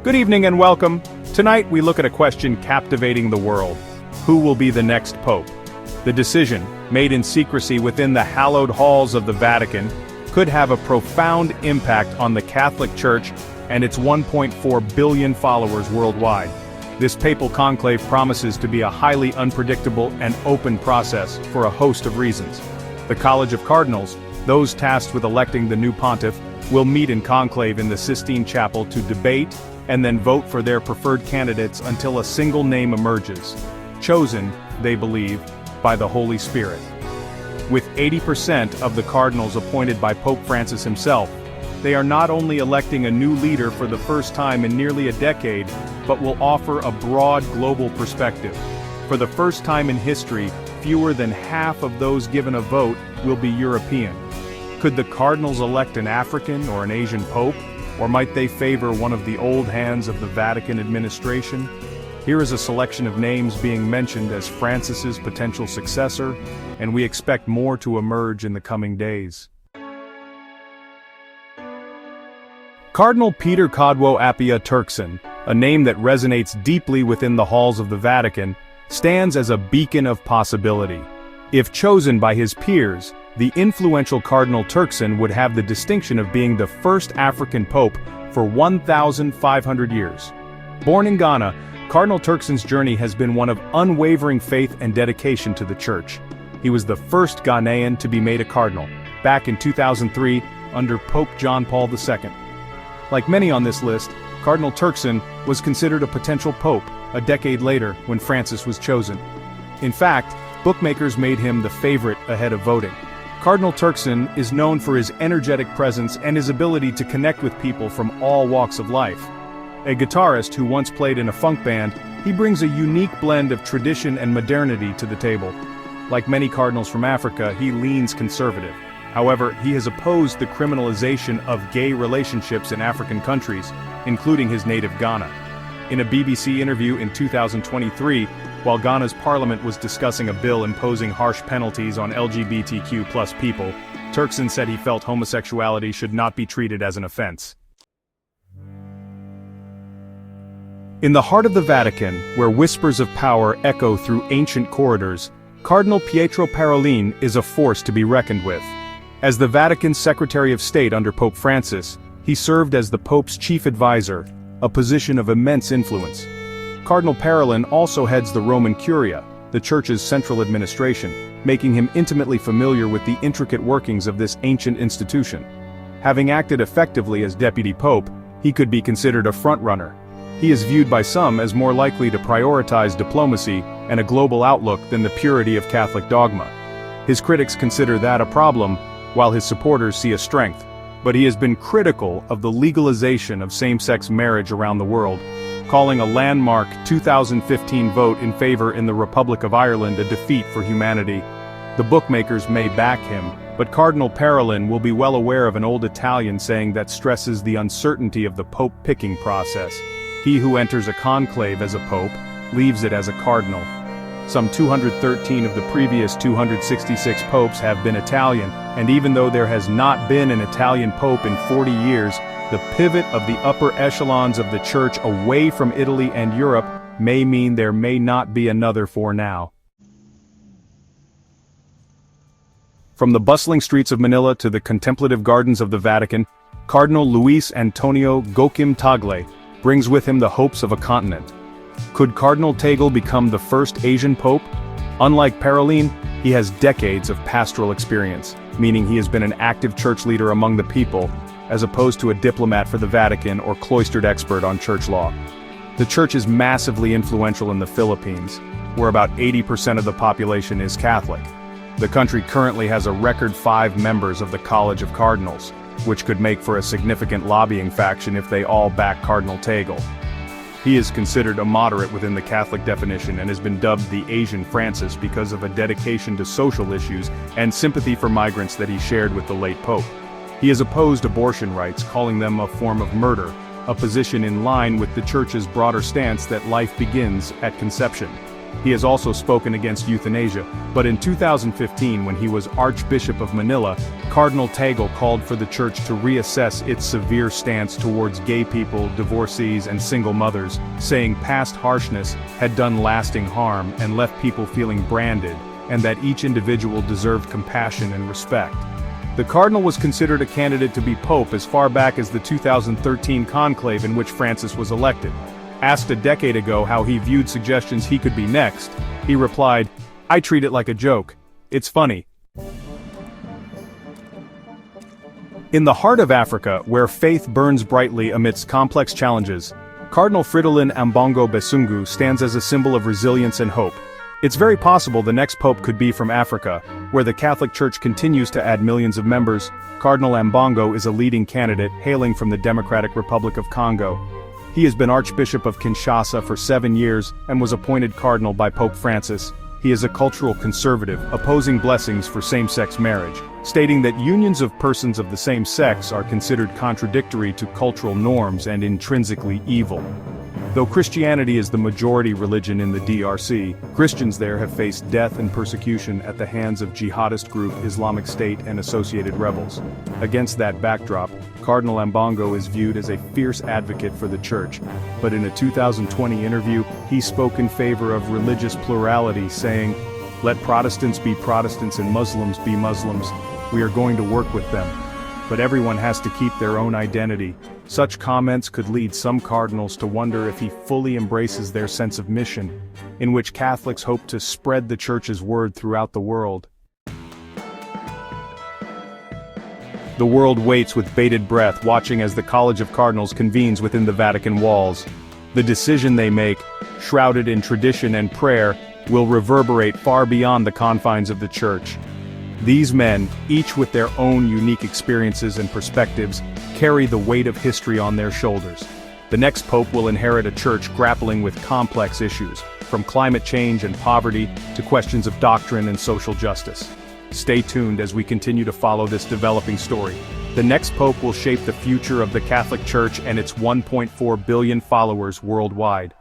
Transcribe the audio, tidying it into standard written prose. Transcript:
Good evening and welcome. Tonight we look at a question captivating the world. Who will be the next pope? The decision, made in secrecy within the hallowed halls of the Vatican, could have a profound impact on the Catholic Church and its 1.4 billion followers worldwide. This papal conclave promises to be a highly unpredictable and open process for a host of reasons. The College of Cardinals, those tasked with electing the new pontiff, will meet in conclave in the Sistine Chapel to debate and then vote for their preferred candidates until a single name emerges, chosen, they believe, by the Holy Spirit. With 80% of the cardinals appointed by Pope Francis himself, they are not only electing a new leader for the first time in nearly a decade, but will offer a broad global perspective. For the first time in history, fewer than half of those given a vote will be European. Could the cardinals elect an African or an Asian pope? Or might they favor one of the old hands of the Vatican administration? Here is a selection of names being mentioned as Francis's potential successor, and we expect more to emerge in the coming days. Cardinal Peter Kodwo Appiah Turkson, a name that resonates deeply within the halls of the Vatican, stands as a beacon of possibility. If chosen by his peers, the influential Cardinal Turkson would have the distinction of being the first African pope for 1,500 years. Born in Ghana, Cardinal Turkson's journey has been one of unwavering faith and dedication to the Church. He was the first Ghanaian to be made a cardinal, back in 2003, under Pope John Paul II. Like many on this list, Cardinal Turkson was considered a potential pope a decade later when Francis was chosen. In fact, bookmakers made him the favorite ahead of voting. Cardinal Turkson is known for his energetic presence and his ability to connect with people from all walks of life. A guitarist who once played in a funk band, he brings a unique blend of tradition and modernity to the table. Like many cardinals from Africa, he leans conservative. However, he has opposed the criminalization of gay relationships in African countries, including his native Ghana. In a BBC interview in 2023, while Ghana's parliament was discussing a bill imposing harsh penalties on LGBTQ+ people, Turkson said he felt homosexuality should not be treated as an offense. In the heart of the Vatican, where whispers of power echo through ancient corridors, Cardinal Pietro Parolin is a force to be reckoned with. As the Vatican's Secretary of State under Pope Francis, he served as the Pope's chief advisor, a position of immense influence. Cardinal Parolin also heads the Roman Curia, the Church's central administration, making him intimately familiar with the intricate workings of this ancient institution. Having acted effectively as deputy pope, he could be considered a frontrunner. He is viewed by some as more likely to prioritize diplomacy and a global outlook than the purity of Catholic dogma. His critics consider that a problem, while his supporters see a strength. But he has been critical of the legalization of same-sex marriage around the world, calling a landmark 2015 vote in favor in the Republic of Ireland a defeat for humanity. The bookmakers may back him, but Cardinal Parolin will be well aware of an old Italian saying that stresses the uncertainty of the pope-picking process. He who enters a conclave as a pope, leaves it as a cardinal. Some 213 of the previous 266 popes have been Italian, and even though there has not been an Italian pope in 40 years, the pivot of the upper echelons of the Church away from Italy and Europe may mean there may not be another for now. From the bustling streets of Manila to the contemplative gardens of the Vatican, Cardinal Luis Antonio Gokim Tagle brings with him the hopes of a continent. Could Cardinal Tagle become the first Asian pope? Unlike Parolin, he has decades of pastoral experience, meaning he has been an active church leader among the people, as opposed to a diplomat for the Vatican or cloistered expert on church law. The church is massively influential in the Philippines, where about 80% of the population is Catholic. The country currently has a record 5 members of the College of Cardinals, which could make for a significant lobbying faction if they all back Cardinal Tagle. He is considered a moderate within the Catholic definition and has been dubbed the Asian Francis because of a dedication to social issues and sympathy for migrants that he shared with the late Pope. He has opposed abortion rights, calling them a form of murder, a position in line with the Church's broader stance that life begins at conception. He has also spoken against euthanasia, but in 2015 when he was Archbishop of Manila, Cardinal Tagle called for the church to reassess its severe stance towards gay people, divorcees and single mothers, saying past harshness had done lasting harm and left people feeling branded, and that each individual deserved compassion and respect. The Cardinal was considered a candidate to be Pope as far back as the 2013 Conclave in which Francis was elected. Asked a decade ago how he viewed suggestions he could be next, he replied, "I treat it like a joke. It's funny." In the heart of Africa, where faith burns brightly amidst complex challenges, Cardinal Fridolin Ambongo Besungu stands as a symbol of resilience and hope. It's very possible the next pope could be from Africa, where the Catholic Church continues to add millions of members. Cardinal Ambongo is a leading candidate hailing from the Democratic Republic of Congo. He has been Archbishop of Kinshasa for 7 years and was appointed cardinal by Pope Francis. He is a cultural conservative, opposing blessings for same-sex marriage, stating that unions of persons of the same sex are considered contradictory to cultural norms and intrinsically evil. Though Christianity is the majority religion in the DRC, Christians there have faced death and persecution at the hands of jihadist group Islamic State and associated rebels. Against that backdrop, Cardinal Ambongo is viewed as a fierce advocate for the church, but in a 2020 interview, he spoke in favor of religious plurality, saying, "Let Protestants be Protestants and Muslims be Muslims. We are going to work with them. But everyone has to keep their own identity." Such comments could lead some cardinals to wonder if he fully embraces their sense of mission, in which Catholics hope to spread the Church's word throughout the world. The world waits with bated breath, watching as the College of Cardinals convenes within the Vatican walls. The decision they make, shrouded in tradition and prayer, will reverberate far beyond the confines of the Church. These men, each with their own unique experiences and perspectives, carry the weight of history on their shoulders. The next pope will inherit a church grappling with complex issues, from climate change and poverty to questions of doctrine and social justice. Stay tuned as we continue to follow this developing story. The next pope will shape the future of the Catholic Church and its 1.4 billion followers worldwide.